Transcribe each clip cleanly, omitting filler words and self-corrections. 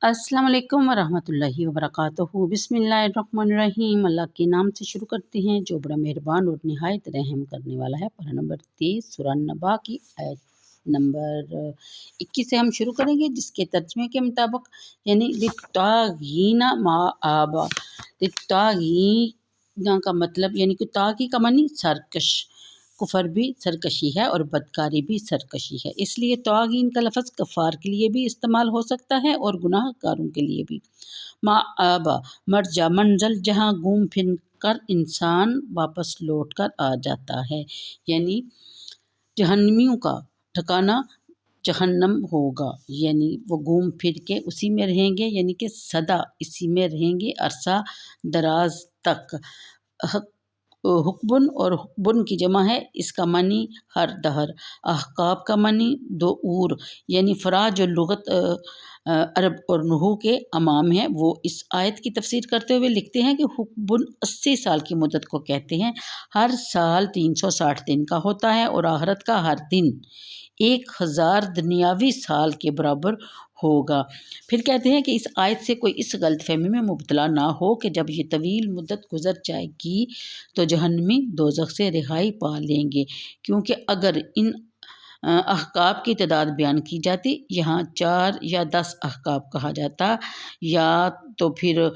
अस्सलाम वालेकुम वरहमतुल्लाहि वबरकातुहू। बिस्मिल्लाहिर्रहमानिर्रहीम। अल्लाह के नाम से शुरू करते हैं जो बड़ा मेहरबान और निहायत रहम करने वाला है। पारा नंबर 23 सूरह नबा की आयत नंबर 21 से हम शुरू करेंगे, जिसके तर्जमे के मुताबिक यानी लित्तागीना माआबा। लित्तागीना का मतलब यानी कि तागी का मानी सरकश। कुफर भी सरकशी है और बदकारी भी सरकशी है, इसलिए तौगीन का लफ्ज़ कफ़ार के लिए भी इस्तेमाल हो सकता है और गुनाहगारों के लिए भी। माआबा मरजा मंज़ल, जहाँ घूम फिर कर इंसान वापस लौट कर आ जाता है, यानी जहन्नमियों का ठिकाना जहन्नम होगा, यानी वो घूम फिर के उसी में रहेंगे, यानी कि सदा इसी में रहेंगे अरसा दराज तक। हुक्बुन और हुक्बुन की जमा है, इसका मानी हर दहर। अहकाब का मानी दूर, यानी फ़राज जो लुगत अरब और नुहु के अमाम है, वो इस आयत की तफसीर करते हुए लिखते हैं कि हुक्बुन 80 साल की मुद्दत को कहते हैं। हर साल 360 दिन का होता है और आखिरत का हर दिन 1000 दुनियावी साल के बराबर होगा। फिर कहते हैं कि इस आयत से कोई इस गलतफहमी में मुब्तला ना हो कि जब ये तवील मुद्दत गुजर जाएगी तो जहन्नमी दोज़ख से रिहाई पा लेंगे, क्योंकि अगर इन अहकाब की तादाद बयान की जाती, यहाँ 4 या 10 अहकाब कहा जाता, या तो फिर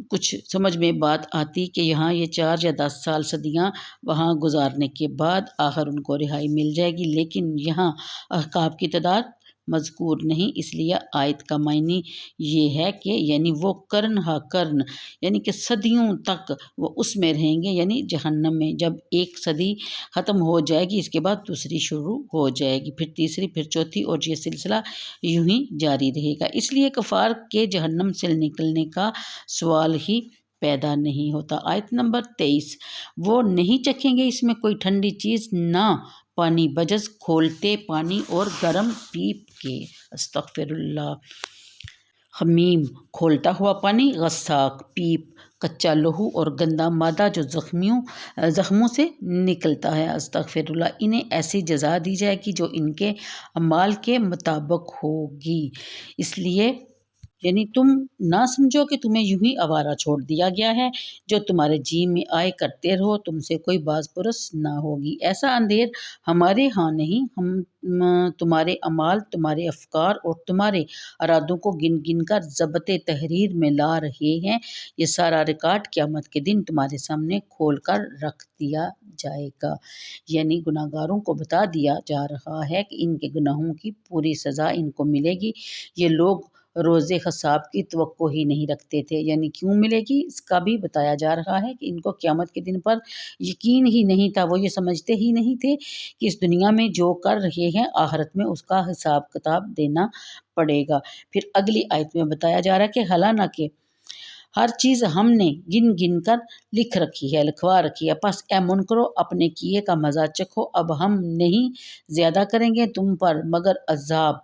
कुछ समझ में बात आती कि यहाँ ये 4 या 10 साल सदियाँ वहाँ गुजारने के बाद आखिर उनको रिहाई मिल जाएगी, लेकिन यहाँ अहकाब की तादाद मज़कूर नहीं। इसलिए आयत का मायने ये है कि यानी वो कर्न हा कर्न, यानी कि सदियों तक वो उसमें रहेंगे, यानी जहन्नम में। जब एक सदी ख़त्म हो जाएगी, इसके बाद दूसरी शुरू हो जाएगी, फिर तीसरी, फिर चौथी, और ये सिलसिला यूं ही जारी रहेगा। इसलिए कफ़ार के जहन्नम से निकलने का सवाल ही पैदा नहीं होता। आयत नंबर 23, वो नहीं चखेंगे इसमें कोई ठंडी चीज़, ना पानी बजस खोलते पानी और गर्म पीप के। अस्तगफिरुल्लाह। खमीम खोलता हुआ पानी, गस्साक पीप कच्चा लहू और गंदा मादा जो ज़ख्मों से निकलता है। अस्तगफिरुल्लाह। इन्हें ऐसी जज़ा दी जाएगी जो इनके अमाल के मुताबिक होगी। इसलिए यानी तुम ना समझो कि तुम्हें यूं ही आवारा छोड़ दिया गया है, जो तुम्हारे जी में आए करते रहो, तुमसे कोई बाज पुरस ना होगी। ऐसा अंधेर हमारे यहाँ नहीं, हम तुम्हारे अमाल, तुम्हारे अफकार और तुम्हारे अरादों को गिन गिन कर ज़ब्ते तहरीर में ला रहे हैं। ये सारा रिकॉर्ड क़यामत के दिन तुम्हारे सामने खोल कर रख दिया जाएगा। यानी गुनाहगारों को बता दिया जा रहा है कि इनके गुनाहों की पूरी सज़ा इनको मिलेगी। ये लोग रोज़े हिसाब की तवक्को ही नहीं रखते थे, यानी क्यों मिलेगी इसका भी बताया जा रहा है कि इनको क़यामत के दिन पर यकीन ही नहीं था। वो ये समझते ही नहीं थे कि इस दुनिया में जो कर रहे हैं आखिरत में उसका हिसाब किताब देना पड़ेगा। फिर अगली आयत में बताया जा रहा है कि हालांकि हर चीज़ हमने गिन गिन कर लिख रखी है, लिखवा रखी है, बस ए मुनकरो अपने किए का मज़ा चखो, अब हम नहीं ज़्यादा करेंगे तुम पर मगर अज़ाब।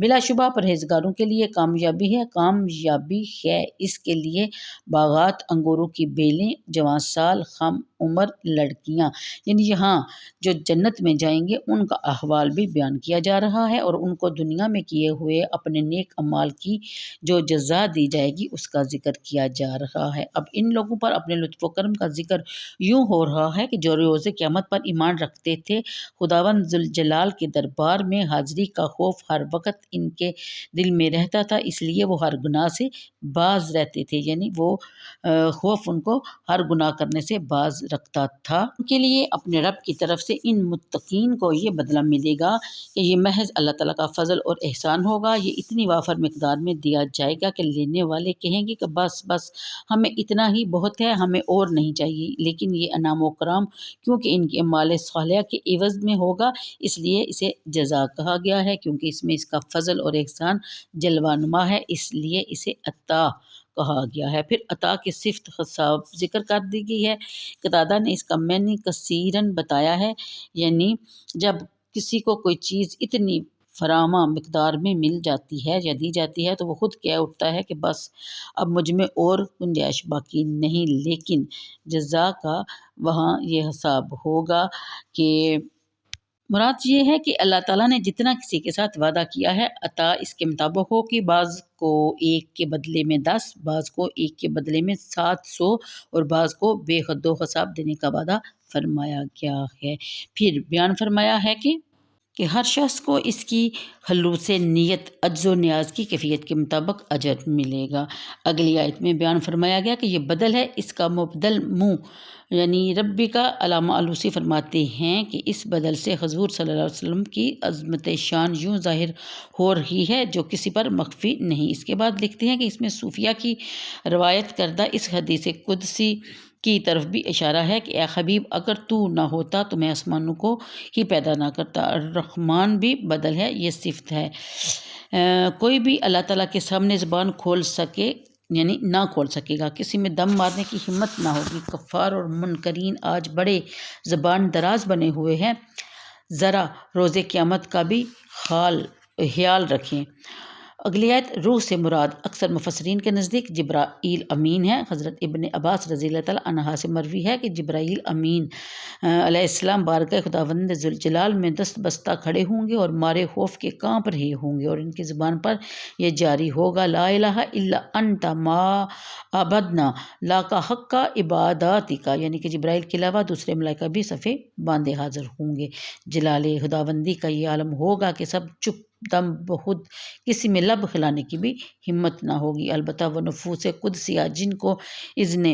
बिलाशुबा परहेजगारों के लिए कामयाबी है, कामयाबी है इसके लिए बागात, अंगूरों की बेलें, जवां साल, हम उम्र लड़कियां। यानी यहाँ जो जन्नत में जाएंगे उनका अहवाल भी बयान किया जा रहा है और उनको दुनिया में किए हुए अपने नेक अमाल की जो जज़ा दी जाएगी उसका जिक्र किया जा रहा है। अब इन लोगों पर अपने लुत्फ़ व करम का जिक्र यूँ हो रहा है कि जो रोज़ क़यामत पर ईमान रखते थे, खुदावंद ज़ुल जलाल के दरबार में हाज़िरी का खौफ हर वक़्त इनके दिल में रहता था, इसलिए वो हर गुनाह से बाज़ रहते थे, यानी वो खौफ उनको हर गुनाह करने से बाज़ रखता था। उनके लिए अपने रब की तरफ से इन मुत्तकीन को ये बदला मिलेगा कि ये महज़ अल्लाह ताला का फ़ज़ल और एहसान होगा। ये इतनी वाफर मिक़दार में दिया जाएगा कि लेने वाले कहेंगे कि बस बस हमें इतना ही बहुत है, हमें और नहीं चाहिए। लेकिन ये अनाम व कराम क्योंकि इनके माल सालिहा के एवज़ में होगा, इसलिए इसे जज़ा कहा गया है, क्योंकि इसमें इसका फ़ज़ल और एहसान जलवानुमा है, इसलिए इसे अता कहा गया है। फिर अता की सिफ़त ख़ास ज़िक्र कर दी गई है। कतादा ने इसका मैनी कसीरन बताया है, यानी जब किसी को कोई चीज़ इतनी फरामा मिक़दार में मिल जाती है या दी जाती है तो वो ख़ुद कह उठता है कि बस अब मुझ में और गुंजाइश बाकी नहीं। लेकिन जज़ा का वहाँ ये हिसाब होगा कि مراد یہ ہے کہ اللہ تعالیٰ نے جتنا کسی کے ساتھ وعدہ کیا ہے عطا اس کے مطابق ہو کہ بعض کو 1 کے بدلے میں 10، بعض کو 1 کے بدلے میں 700 اور بعض کو بے حد و حساب دینے کا وعدہ فرمایا گیا ہے۔ پھر بیان فرمایا ہے کہ ہر شخص کو اس کی خلوص نیت عجز و نیاز کی کیفیت کے مطابق اجر ملے گا۔ اگلی آیت میں بیان فرمایا گیا کہ یہ بدل ہے، اس کا مبدل منہ یعنی ربی کا علامہ علوسی فرماتے ہیں کہ اس بدل سے حضور صلی اللہ علیہ وسلم کی عظمت شان یوں ظاہر ہو رہی ہے جو کسی پر مخفی نہیں۔ اس کے بعد لکھتے ہیں کہ اس میں صوفیہ کی روایت کردہ اس حدیث قدسی کی طرف بھی اشارہ ہے کہ اے حبیب اگر تو نہ ہوتا تو میں آسمانوں کو ہی پیدا نہ کرتا۔ الرحمن بھی بدل ہے، یہ صفت ہے۔ کوئی بھی اللہ تعالیٰ کے سامنے زبان کھول سکے یعنی نہ کھول سکے گا، کسی میں دم مارنے کی ہمت نہ ہوگی۔ کفار اور منکرین آج بڑے زبان دراز بنے ہوئے ہیں، ذرا روز قیامت کا بھی خیال رکھیں۔ اگلی آیت روح سے مراد اکثر مفسرین کے نزدیک جبرائیل امین ہے۔ حضرت ابن عباس رضی اللہ تعالیٰ عنہ سے مروی ہے کہ جبرائیل امین علیہ السلام بارگاہ خداوند ذوالجلال میں دست بستہ کھڑے ہوں گے اور مارے خوف کے کانپ رہے ہوں گے، اور ان کی زبان پر یہ جاری ہوگا لا الہ الا انت ما عبدنا لاک حق عباداتک، یعنی کہ جبرائیل کے علاوہ دوسرے ملائکہ بھی صفے باندھے حاضر ہوں گے۔ جلال خداوندی کا یہ عالم ہوگا کہ سب چپ دم بخود، کسی میں لب ہلانے کی بھی ہمت نہ ہوگی۔ البتہ وہ نفوس قدسیہ جن کو اذن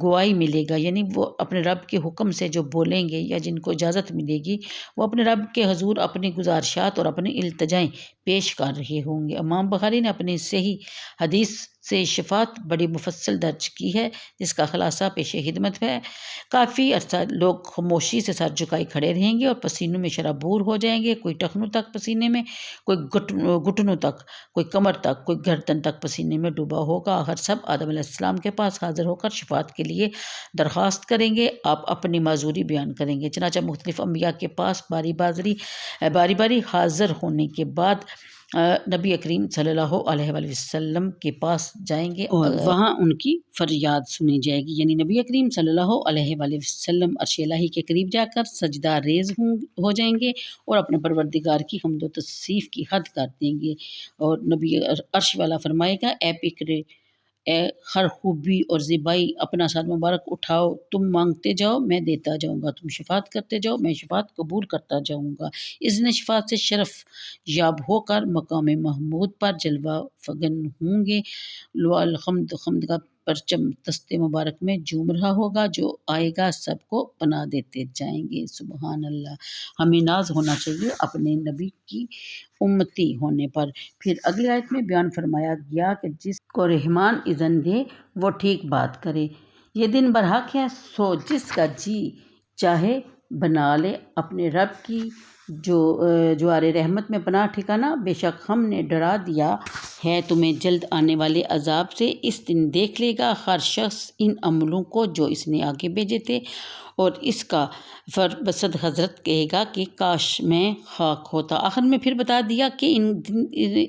گوائی ملے گا، یعنی وہ اپنے رب کے حکم سے جو بولیں گے یا جن کو اجازت ملے گی، وہ اپنے رب کے حضور اپنی گزارشات اور اپنی التجائیں پیش کر رہے ہوں گے۔ امام بخاری نے اپنی صحیح حدیث سے شفاعت بڑی مفصل درج کی ہے، جس کا خلاصہ پیش خدمت ہے۔ کافی عرصہ لوگ خاموشی سے سر جھکائے کھڑے رہیں گے اور پسینوں میں شرابور ہو جائیں گے، کوئی ٹخنوں تک پسینے میں، کوئی گھٹنوں تک، کوئی کمر تک، کوئی گردن تک پسینے میں ڈوبا ہوگا۔ آخر سب آدم علیہ السلام کے پاس حاضر ہو کر شفاعت کے لیے درخواست کریں گے، آپ اپنی معذوری بیان کریں گے۔ چنانچہ مختلف انبیاء کے پاس باری باری حاضر ہونے کے بعد نبی کریم صلی اللہ علیہ وآلہ وسلم کے پاس جائیں گے اور وہاں ان کی فریاد سنی جائے گی، یعنی نبی کریم صلی اللہ علیہ وآلہ وسلم عرش الہی کے قریب جا کر سجدہ ریز ہو جائیں گے اور اپنے پروردگار کی حمد و تصریف کی حد کر دیں گے، اور نبی عرش والا فرمائے گا اے پکرے، اے ہر خوبی اور زیبائی، اپنا سر مبارک اٹھاؤ، تم مانگتے جاؤ میں دیتا جاؤں گا، تم شفاعت کرتے جاؤ میں شفاعت قبول کرتا جاؤں گا۔ اذن شفاعت سے شرف یاب ہو کر مقام محمود پر جلوہ فگن ہوں گے۔ الحمد، حمد کا پرچم دست مبارک میں جھوم رہا ہوگا، جو آئے گا سب کو پناہ دیتے جائیں گے۔ سبحان اللہ۔ ہمیں ناز ہونا چاہیے اپنے نبی کی امتی ہونے پر۔ پھر اگلی آیت میں بیان فرمایا گیا کہ جس کو رحمان اذن دے وہ ٹھیک بات کرے، یہ دن برحق ہے، سو جس کا جی چاہے بنا لے اپنے رب کی جوار رحمت میں پناہ ٹھکانہ۔ بے شک ہم نے ڈرا دیا ہے تمہیں جلد آنے والے عذاب سے، اس دن دیکھ لے گا ہر شخص ان عملوں کو جو اس نے آگے بھیجے تھے، اور اس کا بصد حضرت کہے گا کہ کاش میں خاک ہوتا۔ آخر میں پھر بتا دیا کہ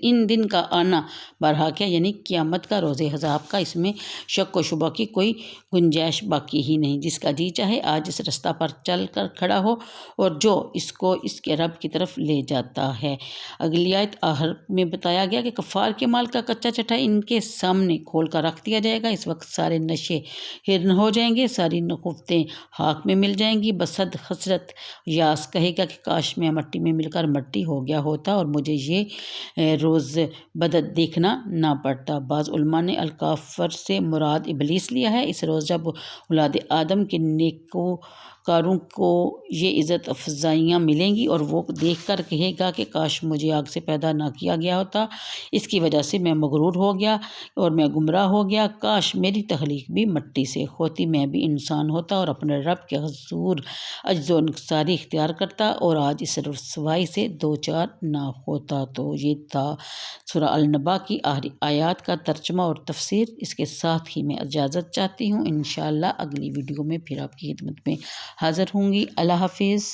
ان دن کا آنا برحق ہے، یعنی قیامت کا، روز حساب کا، اس میں شک و شبہ کی کوئی گنجائش باقی ہی نہیں۔ جس کا جی چاہے آج اس رستہ پر چل کر کھڑا ہو، اور جو اس کو اس کے رب کی طرف لے جاتا ہے۔ اگلی آیت آخر میں بتایا گیا کہ کفار کے مال کا کچا چٹھا ان کے سامنے کھول کر رکھ دیا جائے گا، اس وقت سارے نشے ہرن ہو جائیں گے، ساری نخوتیں خاک میں مل جائیں گی۔ بصد حسرت یاس کہے گا کہ کاش میں مٹی میں مل کر مٹی ہو گیا ہوتا اور مجھے یہ روز بدت دیکھنا نہ پڑتا۔ بعض علماء نے الکافر سے مراد ابلیس لیا ہے۔ اس روز جب اولاد آدم کے نیکوکاروں کو یہ عزت افزائیاں ملیں گی اور وہ دیکھ کر کہے گا کہ کاش مجھے آگ سے پیدا نہ کیا گیا ہوتا، اس کی وجہ سے میں مغرور ہو گیا اور میں گمراہ ہو گیا، کاش میری تخلیق بھی مٹی سے ہوتی، میں بھی انسان ہوتا اور اپنے رب کے حضور عجز و انکساری اختیار کرتا اور آج اس رسوائی سے دوچار نہ ہوتا۔ تو یہ تھا سورہ النبا کی آخری آیات کا ترجمہ اور تفسیر۔ اس کے ساتھ ہی میں اجازت چاہتی ہوں، انشاءاللہ اگلی ویڈیو میں پھر آپ کی خدمت میں حاضر ہوں گی۔ اللہ حافظ۔